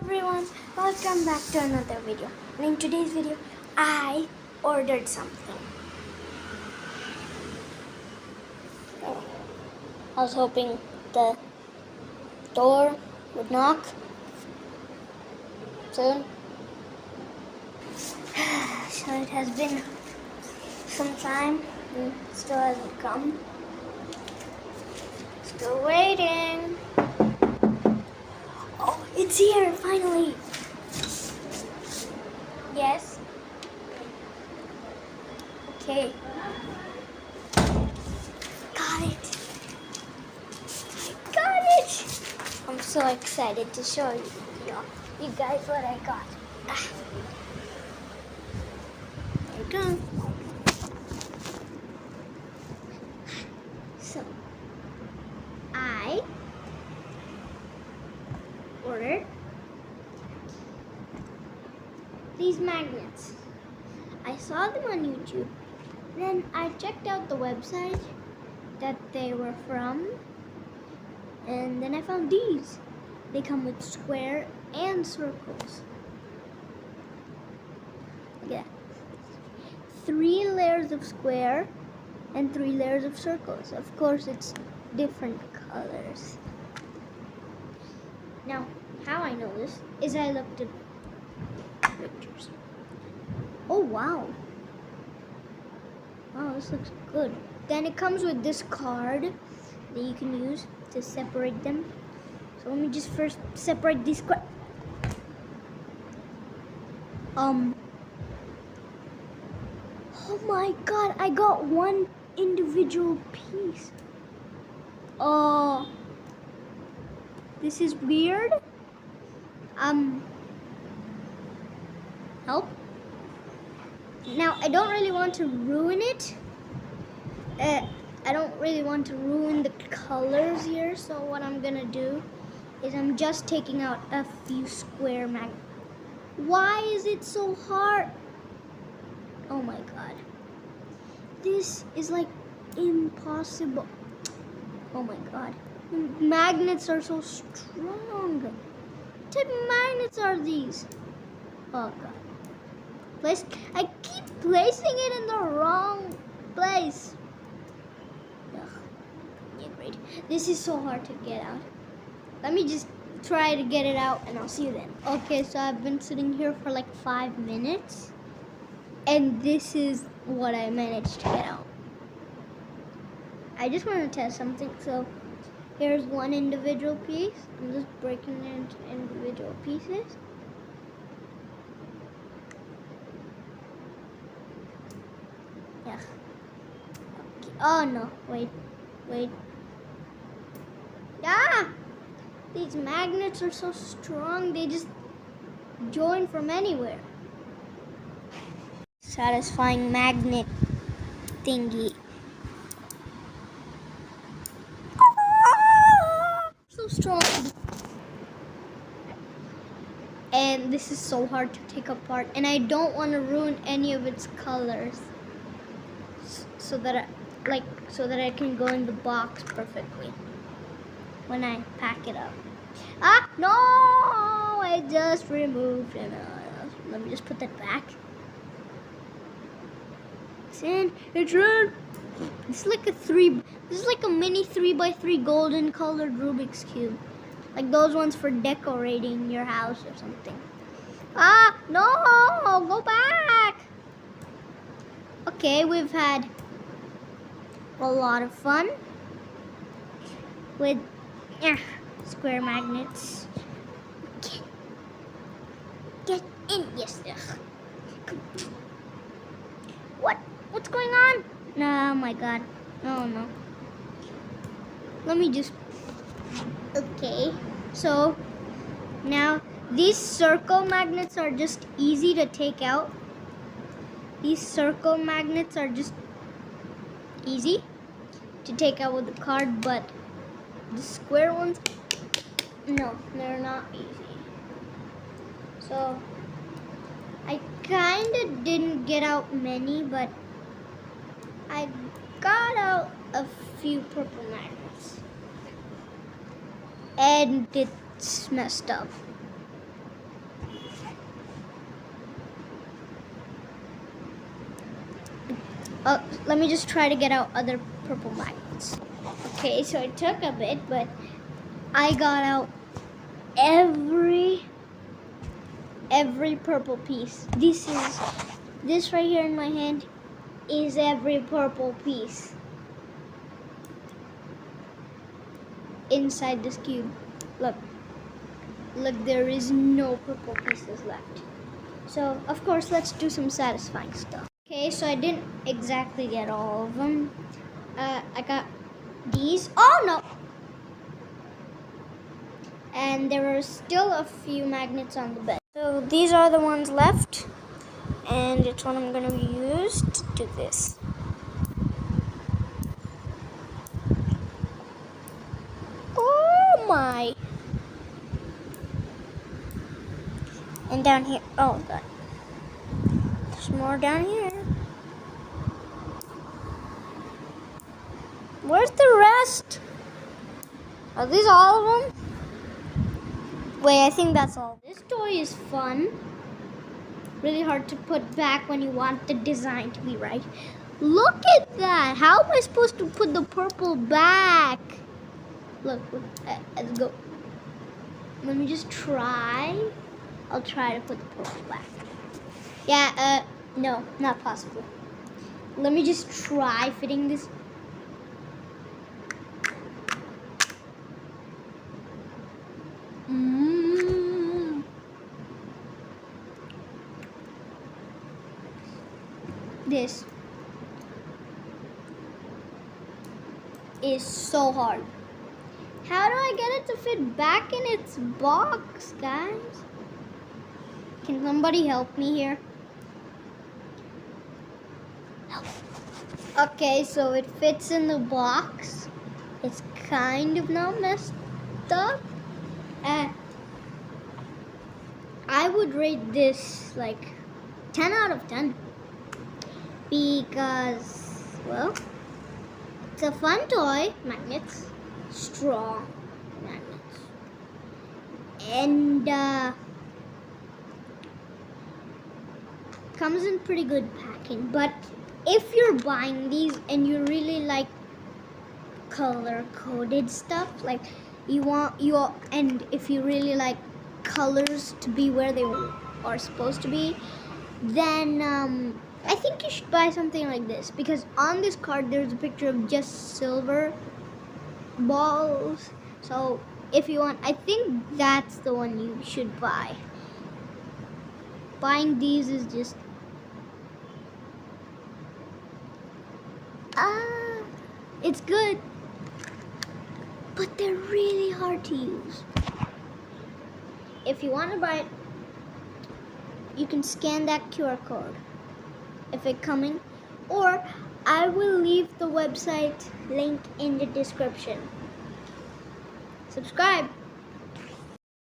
Everyone, welcome back to another video. And in today's video, I ordered something. I was hoping the door would knock soon. So it has been some time and still hasn't come. Still waiting. Oh, it's here finally. Yes. Okay. Got it. I got it. I'm so excited to show you guys what I got. There we go. So, I ordered these magnets. I saw them on YouTube. Then I checked out the website that they were from. And then I found these. They come with square and circles. Look at that. 3 layers of square and 3 layers of circles. Of course, it's different colors. Now, how I know this is I looked at pictures. Oh, wow. Wow, this looks good. Then it comes with this card that you can use to separate them. So let me just first separate these Oh my god, I got one individual piece. Oh, this is weird. Help. Now, I don't really want to ruin it. I don't really want to ruin the colors here, so what I'm gonna do is I'm just taking out a few square magnets. Why is it so hard? Oh my god. This is like impossible. Oh my god. The magnets are so strong. What type of magnets are these? Oh god. I keep placing it in the wrong place. Ugh. Yeah, great. This is so hard to get out. Let me just try to get it out and I'll see you then. Okay, so I've been sitting here for like 5 minutes and this is what I managed to get out. I just want to test something. So here's one individual piece. I'm just breaking it into individual pieces. Yeah. Okay. Oh no, wait. Ah! These magnets are so strong, they just join from anywhere. Satisfying magnet thingy. So strong. And this is so hard to take apart, and I don't want to ruin any of its colors. So that I can go in the box perfectly when I pack it up. Ah, no! I just removed it. Let me just put that back. It's in. It's in. It's like this is like a mini 3x3 golden colored Rubik's Cube. Like those ones for decorating your house or something. Ah, no! Go back! Okay, we've had a lot of fun with square magnets. Get in, yes. What's going on? No, oh my god. Oh no. Let me just. Okay. So now these circle magnets are just easy to take out. These circle magnets are just easy to take out with the card, but the square ones, no, they're not easy. So I kind of didn't get out many, but I got out a few purple magnets. And it's messed up. Let me just try to get out other purple magnets. Okay, so it took a bit, but I got out every purple piece. This right here in my hand is every purple piece inside this cube. Look, there is no purple pieces left. So of course, let's do some satisfying stuff. Okay, so I didn't exactly get all of them. I got these. Oh no! And there are still a few magnets on the bed. So these are the ones left, and it's what I'm gonna use to do this. Oh my! And down here, oh god. There's more down here. Where's the rest? Are these all of them? Wait, I think that's all. This toy is fun. Really hard to put back when you want the design to be right. Look at that. How am I supposed to put the purple back? Look, let's go. Let me just try. I'll try to put the purple back. Yeah, no, not possible. Let me just try fitting this. This is so hard. How do I get it to fit back in its box, guys? Can somebody help me here? Help. Okay, so it fits in the box. It's kind of not messed up. I would rate this like 10 out of 10. Because, well, it's a fun toy. Magnets. Strong magnets. And comes in pretty good packing. But if you're buying these and you really like color-coded stuff, like and if you really like colors to be where they are supposed to be, then I think you should buy something like this, because on this card there's a picture of just silver balls. So if you want, I think that's the one you should buy. Buying these is just it's good, but they're really hard to use. If you want to buy it, you can scan that QR code if it's coming, or I will leave the website link in the description. Subscribe.